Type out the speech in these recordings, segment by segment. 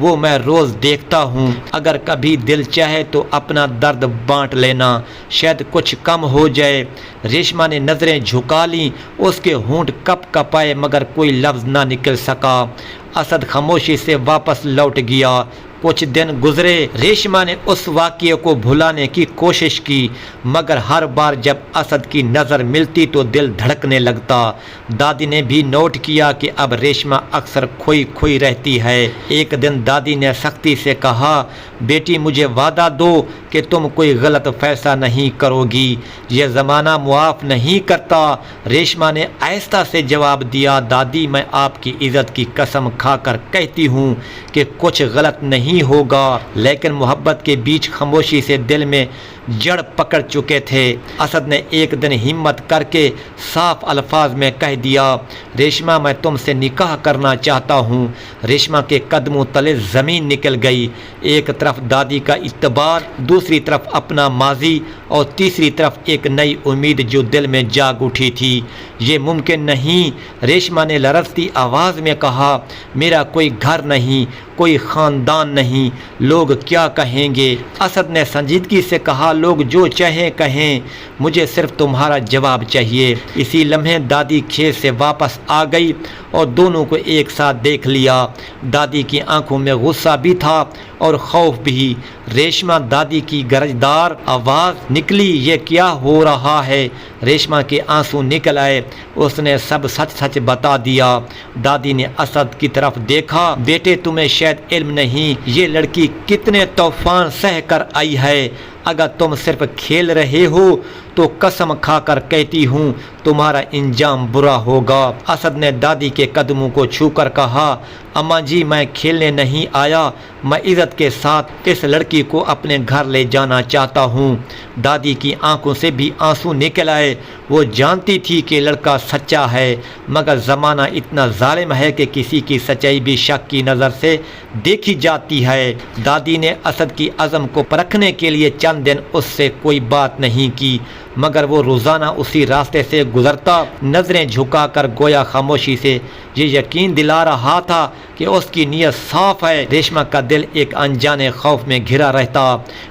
وہ میں روز دیکھتا ہوں، اگر کبھی دل چاہے تو اپنا درد بانٹ لینا، شاید کچھ کم ہو جائے۔ ریشما نے نظریں جھکا لیں، اس کے ہونٹ کپ کپائے مگر کوئی لفظ نہ نکل سکا۔ اسد خاموشی سے واپس لوٹ گیا۔ کچھ دن گزرے، ریشما نے اس واقعے کو بھلانے کی کوشش کی، مگر ہر بار جب اسد کی نظر ملتی تو دل دھڑکنے لگتا۔ دادی نے بھی نوٹ کیا کہ اب ریشما اکثر کھوئی کھوئی رہتی ہے۔ ایک دن دادی نے سختی سے کہا، بیٹی مجھے وعدہ دو کہ تم کوئی غلط فیصلہ نہیں کرو گی، یہ زمانہ معاف نہیں کرتا۔ ریشما نے آہستہ سے جواب دیا، دادی میں آپ کی عزت کی قسم کھا کر کہتی ہوں کہ کچھ غلط نہیں ہوگا، لیکن محبت کے بیچ خاموشی سے دل میں جڑ پکڑ چکے تھے۔ اسد نے ایک دن ہمت کر کے صاف الفاظ میں کہہ دیا، ریشما میں تم سے نکاح کرنا چاہتا ہوں۔ ریشما کے قدموں تلے زمین نکل گئی۔ ایک طرف دادی کا اعتبار، دوسری طرف اپنا ماضی، اور تیسری طرف ایک نئی امید جو دل میں جاگ اٹھی تھی۔ یہ ممکن نہیں، ریشما نے لرزتی آواز میں کہا، میرا کوئی گھر نہیں، کوئی خاندان نہیں، لوگ کیا کہیں گے؟ اسد نے سنجیدگی سے کہا، لوگ جو چاہیں کہیں، مجھے صرف تمہارا جواب چاہیے۔ اسی لمحے دادی کھیت سے واپس آ گئی اور دونوں کو ایک ساتھ دیکھ لیا۔ دادی کی آنکھوں میں غصہ بھی تھا اور خوف بھی۔ ریشما، دادی کی گرجدار آواز نکلی، یہ کیا ہو رہا ہے؟ ریشما کے آنسو نکل آئے، اس نے سب سچ سچ بتا دیا۔ دادی نے اسد کی طرف دیکھا، بیٹے تمہیں شاید علم نہیں یہ لڑکی کتنے طوفان سہ کر آئی ہے، اگر تم صرف کھیل رہے ہو تو قسم کھا کر کہتی ہوں تمہارا انجام برا ہوگا۔ اسد نے دادی کے قدموں کو چھو کر کہا، اماں جی میں کھیلنے نہیں آیا، میں عزت کے ساتھ اس لڑکی کو اپنے گھر لے جانا چاہتا ہوں۔ دادی کی آنکھوں سے بھی آنسو نکل آئے، وہ جانتی تھی کہ لڑکا سچا ہے، مگر زمانہ اتنا ظالم ہے کہ کسی کی سچائی بھی شک کی نظر سے دیکھی جاتی ہے۔ دادی نے اسد کی عزم کو پرکھنے کے لیے چند دن اس سے کوئی بات نہیں کی، مگر وہ روزانہ اسی راستے سے گزرتا، نظریں جھکا کر گویا خاموشی سے یہ یقین دلا رہا تھا کہ اس کی نیت صاف ہے۔ ریشما کا دل ایک انجانے خوف میں گھرا رہتا،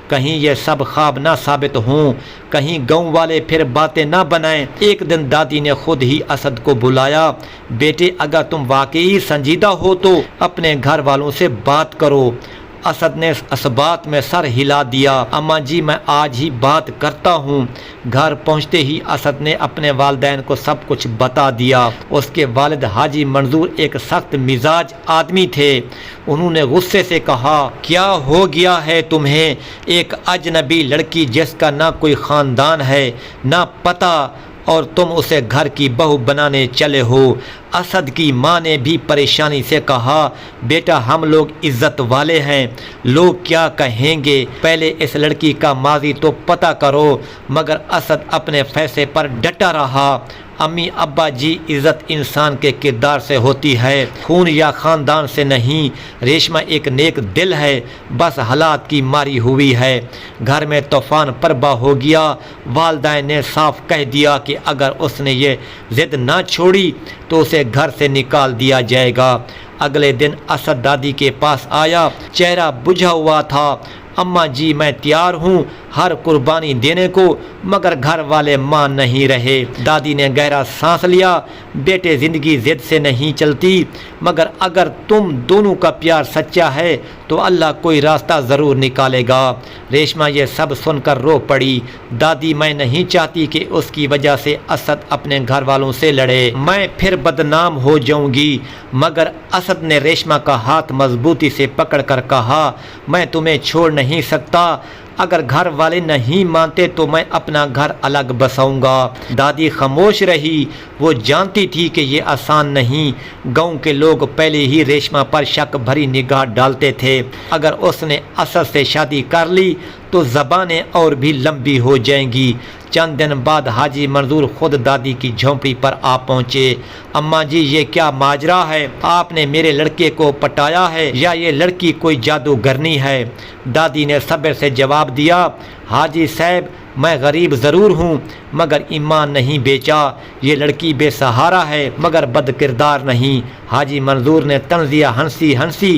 کہیں یہ سب خواب نہ ثابت ہوں، کہیں گاؤں والے پھر باتیں نہ بنائیں۔ ایک دن دادی نے خود ہی اسد کو بلایا، بیٹے اگر تم واقعی سنجیدہ ہو تو اپنے گھر والوں سے بات کرو۔ اسد نے اسبات میں سر ہلا دیا، اماں جی میں آج ہی بات کرتا ہوں۔ گھر پہنچتے ہی اسد نے اپنے والدین کو سب کچھ بتا دیا۔ اس کے والد حاجی منظور ایک سخت مزاج آدمی تھے۔ انہوں نے غصے سے کہا، کیا ہو گیا ہے تمہیں؟ ایک اجنبی لڑکی جس کا نہ کوئی خاندان ہے نہ پتہ، اور تم اسے گھر کی بہو بنانے چلے ہو۔ اسد کی ماں نے بھی پریشانی سے کہا، بیٹا ہم لوگ عزت والے ہیں، لوگ کیا کہیں گے؟ پہلے اس لڑکی کا ماضی تو پتہ کرو۔ مگر اسد اپنے فیصلے پر ڈٹا رہا، امی ابا جی عزت انسان کے کردار سے ہوتی ہے، خون یا خاندان سے نہیں۔ ریشما ایک نیک دل ہے، بس حالات کی ماری ہوئی ہے۔ گھر میں طوفان برپا ہو گیا۔ والدین نے صاف کہہ دیا کہ اگر اس نے یہ ضد نہ چھوڑی تو اسے گھر سے نکال دیا جائے گا۔ اگلے دن اسد دادی کے پاس آیا، چہرہ بجھا ہوا تھا، اماں جی میں تیار ہوں ہر قربانی دینے کو، مگر گھر والے مان نہیں رہے۔ دادی نے گہرا سانس لیا، بیٹے زندگی ضد سے نہیں چلتی، مگر اگر تم دونوں کا پیار سچا ہے تو اللہ کوئی راستہ ضرور نکالے گا۔ ریشما یہ سب سن کر رو پڑی، دادی میں نہیں چاہتی کہ اس کی وجہ سے اسد اپنے گھر والوں سے لڑے، میں پھر بدنام ہو جاؤں گی۔ مگر اسد نے ریشما کا ہاتھ مضبوطی سے پکڑ کر کہا، میں تمہیں چھوڑ نہیں سکتا، اگر گھر والے نہیں مانتے تو میں اپنا گھر الگ بساؤں گا۔ دادی خاموش رہی، وہ جانتی تھی کہ یہ آسان نہیں۔ گاؤں کے لوگ پہلے ہی ریشما پر شک بھری نگاہ ڈالتے تھے، اگر اس نے اسد سے شادی کر لی تو زبانیں اور بھی لمبی ہو جائیں گی۔ چند دن بعد حاجی منظور خود دادی کی جھونپڑی پر آ پہنچے۔ اماں جی یہ کیا ماجرا ہے؟ آپ نے میرے لڑکے کو پٹایا ہے یا یہ لڑکی کوئی جادوگرنی ہے؟ دادی نے صبر سے جواب دیا، حاجی صاحب میں غریب ضرور ہوں مگر ایمان نہیں بیچا، یہ لڑکی بے سہارا ہے مگر بد کردار نہیں۔ حاجی منظور نے طنزیہ ہنسی ہنسی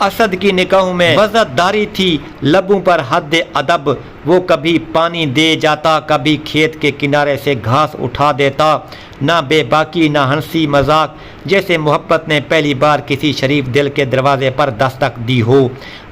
اسد کی نگاہوں میں وزاداری تھی، لبوں پر حد ادب، وہ کبھی پانی دے جاتا، کبھی کھیت کے کنارے سے گھاس اٹھا دیتا، نہ بے باکی نہ ہنسی مذاق، جیسے محبت نے پہلی بار کسی شریف دل کے دروازے پر دستک دی ہو۔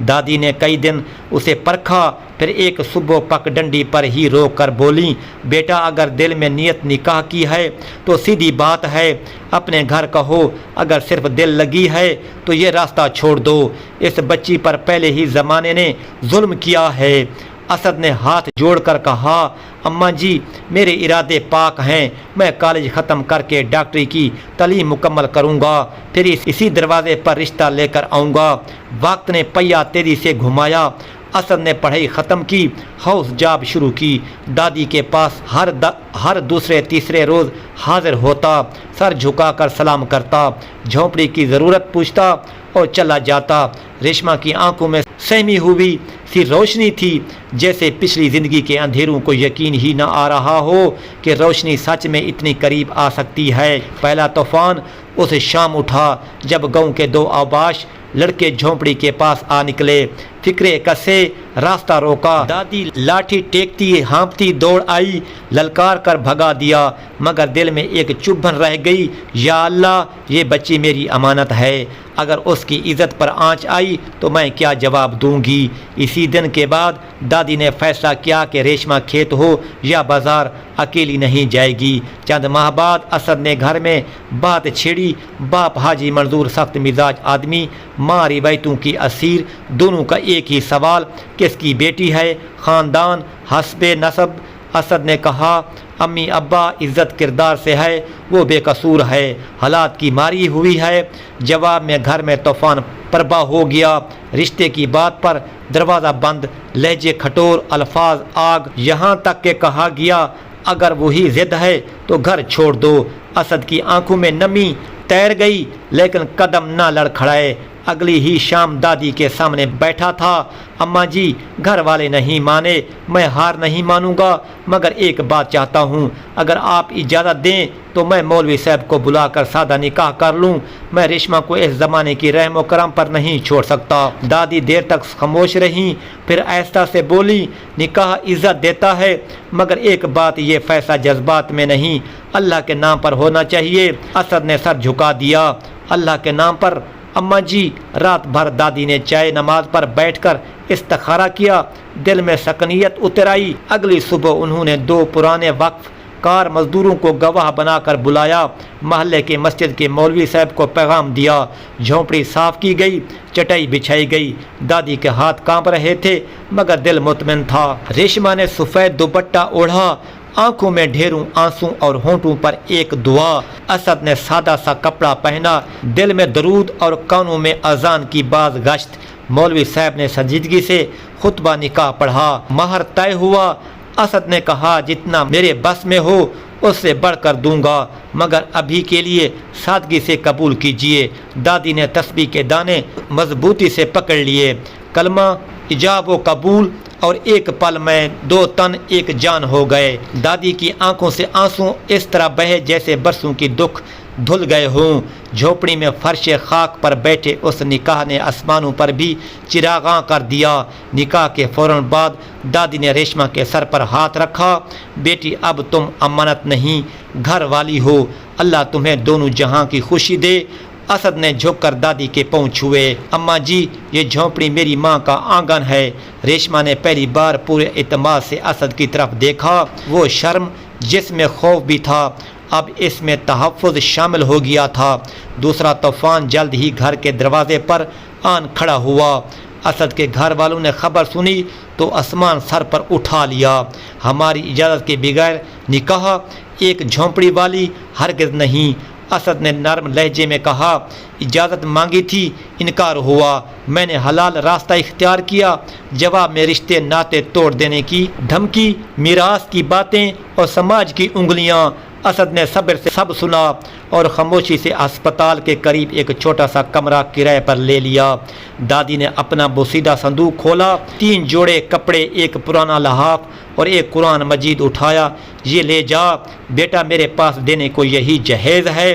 دادی نے کئی دن اسے پرکھا، پھر ایک صبح پک ڈنڈی پر ہی روک کر بولی، بیٹا اگر دل میں نیت نکاح کی ہے تو سیدھی بات ہے، اپنے گھر کا ہو، اگر صرف دل لگی ہے تو یہ راستہ چھوڑ دو، اس بچی پر پہلے ہی زمانے نے ظلم کیا ہے۔ اسد نے ہاتھ جوڑ کر کہا، اماں جی میرے ارادے پاک ہیں، میں کالج ختم کر کے ڈاکٹری کی تعلیم مکمل کروں گا، پھر اسی دروازے پر رشتہ لے کر آؤں گا۔ وقت نے پہیا تیزی سے گھمایا، اسد نے پڑھائی ختم کی، ہاؤس جاب شروع کی، دادی کے پاس ہر دوسرے تیسرے روز حاضر ہوتا، سر جھکا کر سلام کرتا، جھونپڑی کی ضرورت پوچھتا اور چلا جاتا۔ ریشما کی آنکھوں میں سہمی ہوئی سی روشنی تھی، جیسے پچھلی زندگی کے اندھیروں کو یقین ہی نہ آ رہا ہو کہ روشنی سچ میں اتنی قریب آ سکتی ہے۔ پہلا طوفان اس شام اٹھا جب گاؤں کے دو اوباش لڑکے جھونپڑی کے پاس آ نکلے، فکرے کسے راستہ روکا، دادی لاٹھی ٹیکتی ہانپتی دوڑ آئی، للکار کر بھگا دیا، مگر دل میں ایک چبھن رہ گئی، یا اللہ یہ بچی میری امانت ہے، اگر اس کی عزت پر آنچ آئی تو میں کیا جواب دوں گی۔ اسی دن کے بعد دادی نے فیصلہ کیا کہ ریشما کھیت ہو یا بازار اکیلی نہیں جائے گی۔ چند ماہ بعد اسد نے گھر میں بات چھیڑی، باپ حاجی منظور سخت مزاج آدمی، ماں روایتوں کی اسیر، دونوں کا ایک ہی سوال، کس کی بیٹی ہے، خاندان، حسب نسب۔ اسد نے کہا، امی ابا عزت کردار سے ہے، وہ بے قصور ہے، حالات کی ماری ہوئی ہے۔ جواب میں گھر میں طوفان پربا ہو گیا، رشتے کی بات پر دروازہ بند، لہجے کھٹور، الفاظ آگ، یہاں تک کہ کہا گیا اگر وہی ضد ہے تو گھر چھوڑ دو۔ اسد کی آنکھوں میں نمی تیر گئی لیکن قدم نہ لڑکھڑائے۔ اگلی ہی شام دادی کے سامنے بیٹھا تھا، اماں جی گھر والے نہیں مانے، میں ہار نہیں مانوں گا، مگر ایک بات چاہتا ہوں، اگر آپ اجازت دیں تو میں مولوی صاحب کو بلا کر سادہ نکاح کر لوں، میں ریشما کو اس زمانے کی رحم و کرم پر نہیں چھوڑ سکتا۔ دادی دیر تک خاموش رہیں، پھر آہستہ سے بولی، نکاح عزت دیتا ہے، مگر ایک بات، یہ فیصلہ جذبات میں نہیں، اللہ کے نام پر ہونا چاہیے۔ اسد نے سر جھکا دیا، اللہ کے نام پر؟ اماں جی رات بھر دادی نے چائے نماز پر بیٹھ کر استخارہ کیا، دل میں سکنیت اتر آئی۔ اگلی صبح انہوں نے دو پرانے وقف کار مزدوروں کو گواہ بنا کر بلایا، محلے کے مسجد کے مولوی صاحب کو پیغام دیا، جھونپڑی صاف کی گئی، چٹائی بچھائی گئی۔ دادی کے ہاتھ کانپ رہے تھے مگر دل مطمئن تھا۔ ریشما نے سفید دوپٹہ اوڑھا، آنکھوں میں ڈھیروں آنسوں اور ہونٹوں پر ایک دعا۔ اسد نے سادہ سا کپڑا پہنا، دل میں درود اور کانوں میں اذان کی باز گشت۔ مولوی صاحب نے سنجیدگی سے خطبہ نکاح پڑھا، مہر طے ہوا۔ اسد نے کہا، جتنا میرے بس میں ہو اس سے بڑھ کر دوں گا، مگر ابھی کے لیے سادگی سے قبول کیجیے۔ دادی نے تسبیح کے دانے مضبوطی سے پکڑ لیے، کلمہ ایجاب و قبول، اور ایک پل میں دو تن ایک جان ہو گئے۔ دادی کی آنکھوں سے آنسوں اس طرح بہے جیسے برسوں کی دکھ دھل گئے ہوں۔ جھونپڑی میں فرش خاک پر بیٹھے اس نکاح نے آسمانوں پر بھی چراغاں کر دیا۔ نکاح کے فوراً بعد دادی نے ریشما کے سر پر ہاتھ رکھا، بیٹی اب تم امانت نہیں گھر والی ہو، اللہ تمہیں دونوں جہاں کی خوشی دے۔ اسد نے جھک کر دادی کے پاؤں چھوئے، اماں جی یہ جھونپڑی میری ماں کا آنگن ہے۔ ریشما نے پہلی بار پورے اعتماد سے اسد کی طرف دیکھا، وہ شرم جس میں خوف بھی تھا، اب اس میں تحفظ شامل ہو گیا تھا۔ دوسرا طوفان جلد ہی گھر کے دروازے پر آن کھڑا ہوا۔ اسد کے گھر والوں نے خبر سنی تو آسمان سر پر اٹھا لیا۔ ہماری اجازت کے بغیر نکاح؟ ایک جھونپڑی والی؟ ہرگز نہیں۔ اسد نے نرم لہجے میں کہا، اجازت مانگی تھی، انکار ہوا، میں نے حلال راستہ اختیار کیا، جواب میں رشتے ناطے توڑ دینے کی دھمکی، میراث کی باتیں اور سماج کی انگلیاں۔ اسد نے صبر سے سب سنا اور خاموشی سے ہسپتال کے قریب ایک چھوٹا سا کمرہ کرائے پر لے لیا۔ دادی نے اپنا بوسیدہ صندوق کھولا، 3 جوڑے کپڑے، ایک پرانا لحاف اور ایک قرآن مجید اٹھایا۔ یہ لے جا بیٹا، میرے پاس دینے کو یہی جہیز ہے۔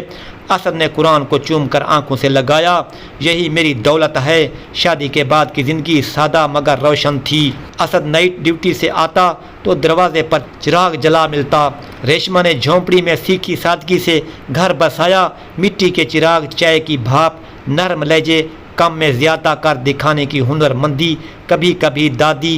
اسد نے قرآن کو چوم کر آنکھوں سے لگایا۔ یہی میری دولت ہے۔ شادی کے بعد کی زندگی سادہ مگر روشن تھی۔ اسد نائٹ ڈیوٹی سے آتا تو دروازے پر چراغ جلا ملتا۔ ریشما نے جھونپڑی میں سیکھی سادگی سے گھر بسایا۔ مٹی کے چراغ، چائے کی بھاپ، نرم لہجے، کم میں زیادہ کر دکھانے کی ہنر مندی۔ کبھی کبھی دادی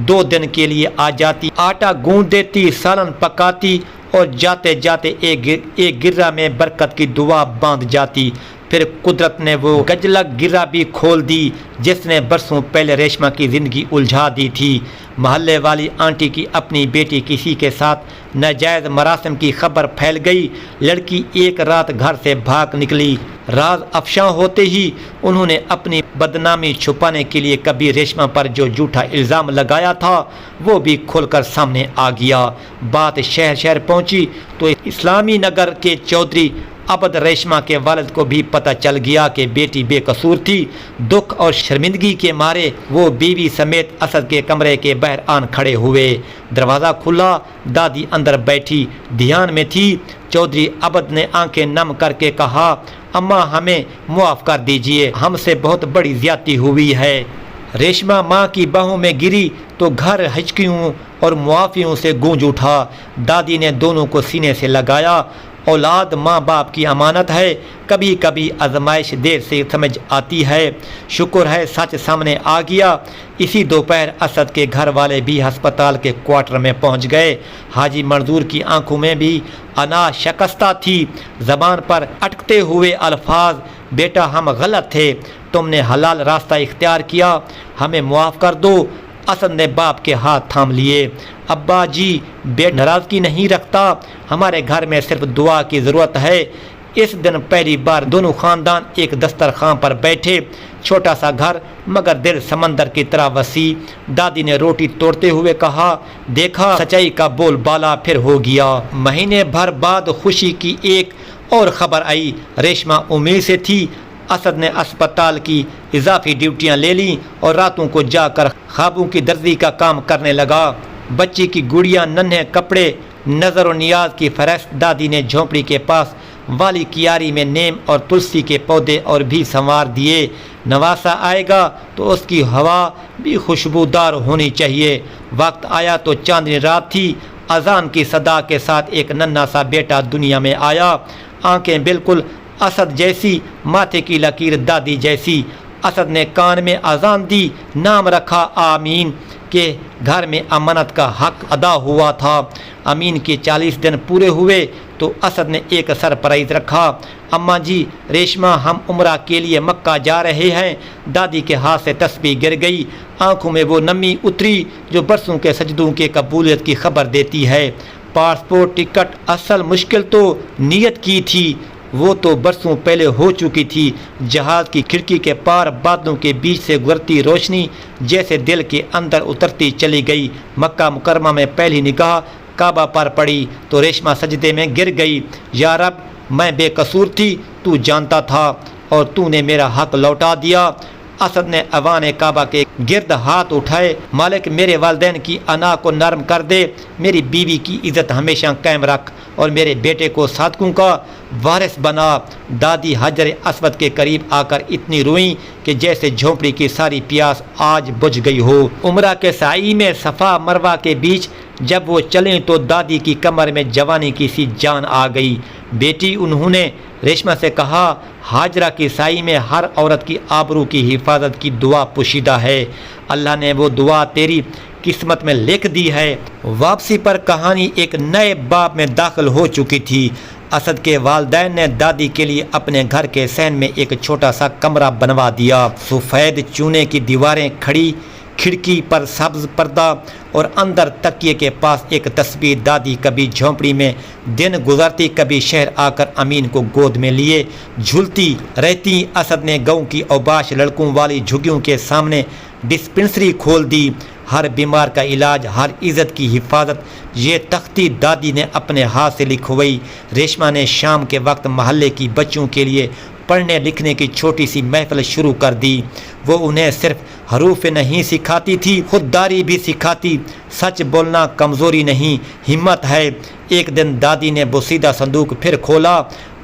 2 دن کے لیے آ جاتی، آٹا گوندھ دیتی، سالن پکاتی اور جاتے جاتے ایک گرہ میں برکت کی دعا باندھ جاتی۔ پھر قدرت نے وہ گجلک گرہ بھی کھول دی جس نے برسوں پہلے ریشما کی زندگی الجھا دی تھی۔ محلے والی آنٹی کی اپنی بیٹی کسی کے ساتھ ناجائز مراسم کی خبر پھیل گئی۔ لڑکی ایک رات گھر سے بھاگ نکلی۔ راز افشاں ہوتے ہی انہوں نے اپنی بدنامی چھپانے کے لیے کبھی ریشما پر جو جھوٹا الزام لگایا تھا وہ بھی کھل کر سامنے آ گیا۔ بات شہر شہر پہنچی تو اسلامی نگر کے چودھری عبد ریشما کے والد کو بھی پتہ چل گیا کہ بیٹی بے قصور تھی۔ دکھ اور شرمندگی کے مارے وہ بیوی سمیت اسد کے کمرے کے باہر آن کھڑے ہوئے۔ دروازہ کھلا، دادی اندر بیٹھی دھیان میں تھی۔ چودھری عبد نے آنکھیں نم کر کے کہا، اماں ہمیں معاف کر دیجئے، ہم سے بہت بڑی زیادتی ہوئی ہے۔ ریشما ماں کی باہوں میں گری تو گھر ہچکیوں اور معافیوں سے گونج اٹھا۔ دادی نے دونوں کو سینے سے لگایا۔ اولاد ماں باپ کی امانت ہے، کبھی کبھی آزمائش دیر سے سمجھ آتی ہے۔ شکر ہے سچ سامنے آ گیا۔ اسی دوپہر اسد کے گھر والے بھی ہسپتال کے کوارٹر میں پہنچ گئے۔ حاجی منظور کی آنکھوں میں بھی انا شکستہ تھی، زبان پر اٹکتے ہوئے الفاظ، بیٹا ہم غلط تھے، تم نے حلال راستہ اختیار کیا، ہمیں معاف کر دو۔ اسد نے باپ کے ہاتھ تھام لیے۔ ابا جی، بیٹا ناراضگی نہیں رکھتا، ہمارے گھر میں صرف دعا کی ضرورت ہے۔ اس دن پہلی بار دونوں خاندان ایک دسترخوان پر بیٹھے۔ چھوٹا سا گھر مگر دل سمندر کی طرح وسیع۔ دادی نے روٹی توڑتے ہوئے کہا، دیکھا سچائی کا بول بالا پھر ہو گیا۔ مہینے بھر بعد خوشی کی ایک اور خبر آئی۔ ریشما امید سے تھی۔ اسد نے اسپتال کی اضافی ڈیوٹیاں لے لیں اور راتوں کو جا کر خوابوں کی درزی کا کام کرنے لگا۔ بچی کی گڑیاں، ننھے کپڑے، نظر و نیاز کی فہرست۔ دادی نے جھونپڑی کے پاس والی کیاری میں نیم اور تلسی کے پودے اور بھی سنوار دیے۔ نواسا آئے گا تو اس کی ہوا بھی خوشبودار ہونی چاہیے۔ وقت آیا تو چاندنی رات تھی۔ اذان کی صدا کے ساتھ ایک ننھا سا بیٹا دنیا میں آیا۔ آنکھیں بالکل اسد جیسی، ماتھے کی لکیر دادی جیسی۔ اسد نے کان میں اذان دی، نام رکھا آمین کہ گھر میں امانت کا حق ادا ہوا تھا۔ امین کے 40 دن پورے ہوئے تو اسد نے ایک سرپرائز رکھا، اماں جی ریشما ہم عمرہ کے لیے مکہ جا رہے ہیں۔ دادی کے ہاتھ سے تسبیح گر گئی، آنکھوں میں وہ نمی اتری جو برسوں کے سجدوں کے قبولیت کی خبر دیتی ہے۔ پاسپورٹ ٹکٹ، اصل مشکل تو نیت کی تھی، وہ تو برسوں پہلے ہو چکی تھی۔ جہاز کی کھڑکی کے پار بادلوں کے بیچ سے گزرتی روشنی جیسے دل کے اندر اترتی چلی گئی۔ مکہ مکرمہ میں پہلی نگاہ کعبہ پر پڑی تو ریشما سجدے میں گر گئی۔ یا رب، میں بے قصور تھی، تو جانتا تھا اور تو نے میرا حق لوٹا دیا۔ اسد نے ایوان کعبہ کے گرد ہاتھ اٹھائے، مالک میرے والدین کی انا کو نرم کر دے، میری بیوی کی عزت ہمیشہ قائم رکھ اور میرے بیٹے کو صادقوں کا وارث بنا۔ دادی حجر اسود کے قریب آ کر اتنی روئیں کہ جیسے جھونپڑی کی ساری پیاس آج بجھ گئی ہو۔ عمرہ کے سعی میں صفا مروہ کے بیچ جب وہ چلیں تو دادی کی کمر میں جوانی کی سی جان آ گئی۔ بیٹی، انہوں نے ریشما سے کہا، ہاجرہ کی سائی میں ہر عورت کی آبرو کی حفاظت کی دعا پوشیدہ ہے، اللہ نے وہ دعا تیری قسمت میں لکھ دی ہے۔ واپسی پر کہانی ایک نئے باب میں داخل ہو چکی تھی۔ اسد کے والدین نے دادی کے لیے اپنے گھر کے صحن میں ایک چھوٹا سا کمرہ بنوا دیا۔ سفید چونے کی دیواریں کھڑی، کھڑکی پر سبز پردہ اور اندر تکیے کے پاس ایک تصویر۔ دادی کبھی جھونپڑی میں دن گزارتی، کبھی شہر آ کر امین کو گود میں لیے جھولتی رہتی۔ اسد نے گاؤں کی اوباش لڑکوں والی جھگیوں کے سامنے ڈسپنسری کھول دی، ہر بیمار کا علاج، ہر عزت کی حفاظت۔ یہ تختی دادی نے اپنے ہاتھ سے لکھوائی۔ ریشما نے شام کے وقت محلے کی بچوں کے لیے پڑھنے لکھنے کی چھوٹی سی محفل شروع کر دی۔ وہ انہیں صرف حروف نہیں سکھاتی تھی، خودداری بھی سکھاتی۔ سچ بولنا کمزوری نہیں، ہمت ہے۔ ایک دن دادی نے بوسیدہ صندوق پھر کھولا،